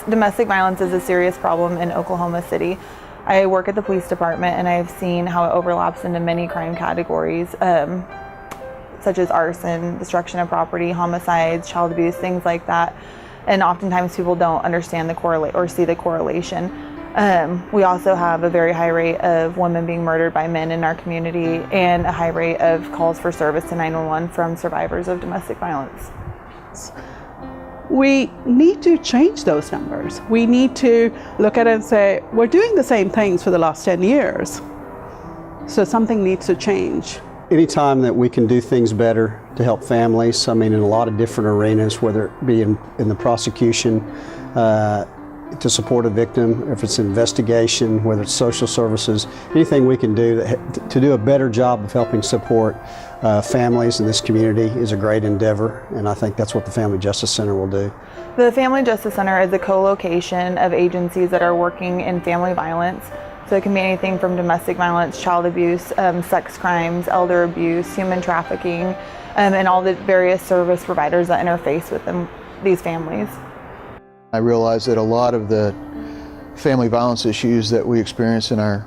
Domestic violence is a serious problem in Oklahoma City. I work at the police department and I've seen how it overlaps into many crime categories, such as arson, destruction of property, homicides, child abuse, things like that. And oftentimes people don't understand or see the correlation. We also have a very high rate of women being murdered by men in our community and a high rate of calls for service to 911 from survivors of domestic violence. We need to change those numbers. We need to look at it and say, we're doing the same things for the last 10 years. So something needs to change. Anytime that we can do things better to help families, I mean, in a lot of different arenas, whether it be in the prosecution, to support a victim, if it's investigation, whether it's social services, anything we can do to do a better job of helping support families in this community is a great endeavor, and I think that's what the Family Justice Center will do. The Family Justice Center is a co-location of agencies that are working in family violence. So it can be anything from domestic violence, child abuse, sex crimes, elder abuse, human trafficking, and all the various service providers that interface with these families. I realize that a lot of the family violence issues that we experience in our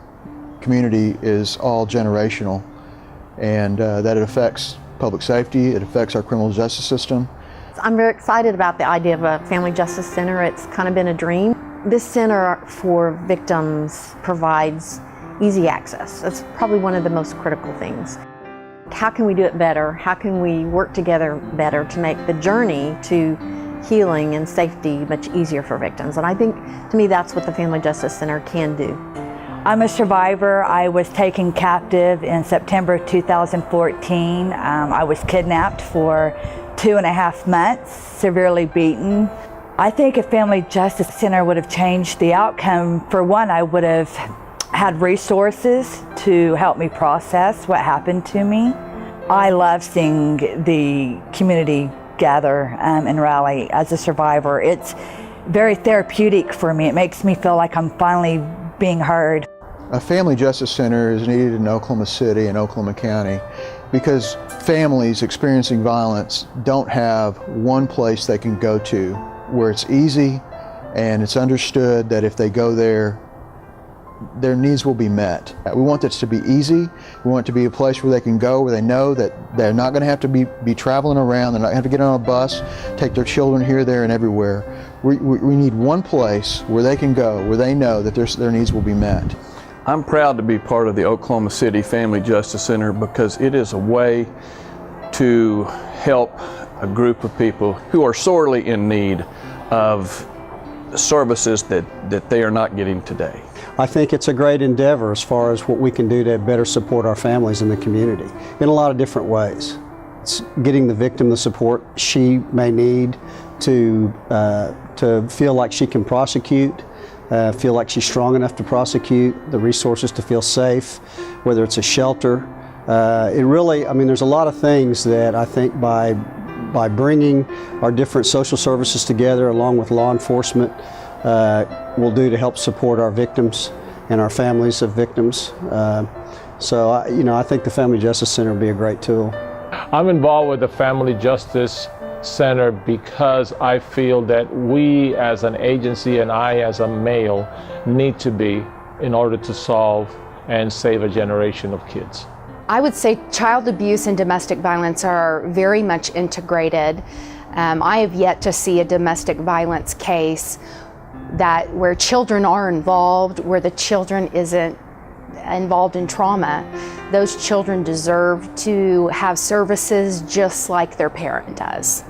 community is all generational, and that it affects public safety, it affects our criminal justice system. I'm very excited about the idea of a Family Justice Center. It's kind of been a dream. This center for victims provides easy access. That's probably one of the most critical things. How can we do it better? How can we work together better to make the journey to healing and safety much easier for victims? And I think, to me, that's what the Family Justice Center can do. I'm a survivor. I was taken captive in September 2014. I was kidnapped for 2.5 months, severely beaten. I think a Family Justice Center would have changed the outcome. For one, I would have had resources to help me process what happened to me. I love seeing the community gather and rally as a survivor. It's very therapeutic for me. It makes me feel like I'm finally being heard. A Family Justice Center is needed in Oklahoma City and Oklahoma County because families experiencing violence don't have one place they can go to where it's easy and it's understood that if they go there, their needs will be met. We want this to be easy. We want it to be a place where they can go, where they know that they're not going to have to be traveling around. They're not going to have to get on a bus, take their children here, there, and everywhere. We need one place where they can go, where they know that their needs will be met. I'm proud to be part of the Oklahoma City Family Justice Center because it is a way to help a group of people who are sorely in need of services that they are not getting today. I think it's a great endeavor as far as what we can do to better support our families in the community in a lot of different ways. It's getting the victim the support she may need to feel like she can prosecute, feel like she's strong enough to prosecute, the resources to feel safe, whether it's a shelter. It really, I mean, there's a lot of things that I think by bringing our different social services together along with law enforcement will do to help support our victims and our families of victims. So I think the Family Justice Center will be a great tool. I'm involved with the Family Justice Center because I feel that we as an agency and I as a male need to be in order to solve and save a generation of kids. I would say child abuse and domestic violence are very much integrated. I have yet to see a domestic violence case where children are involved, where the children isn't involved in trauma. Those children deserve to have services just like their parent does.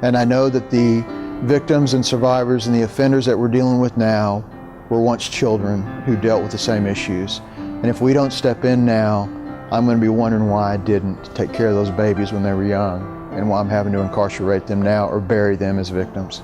And I know that the victims and survivors and the offenders that we're dealing with now were once children who dealt with the same issues. And if we don't step in now, I'm going to be wondering why I didn't take care of those babies when they were young and why I'm having to incarcerate them now or bury them as victims.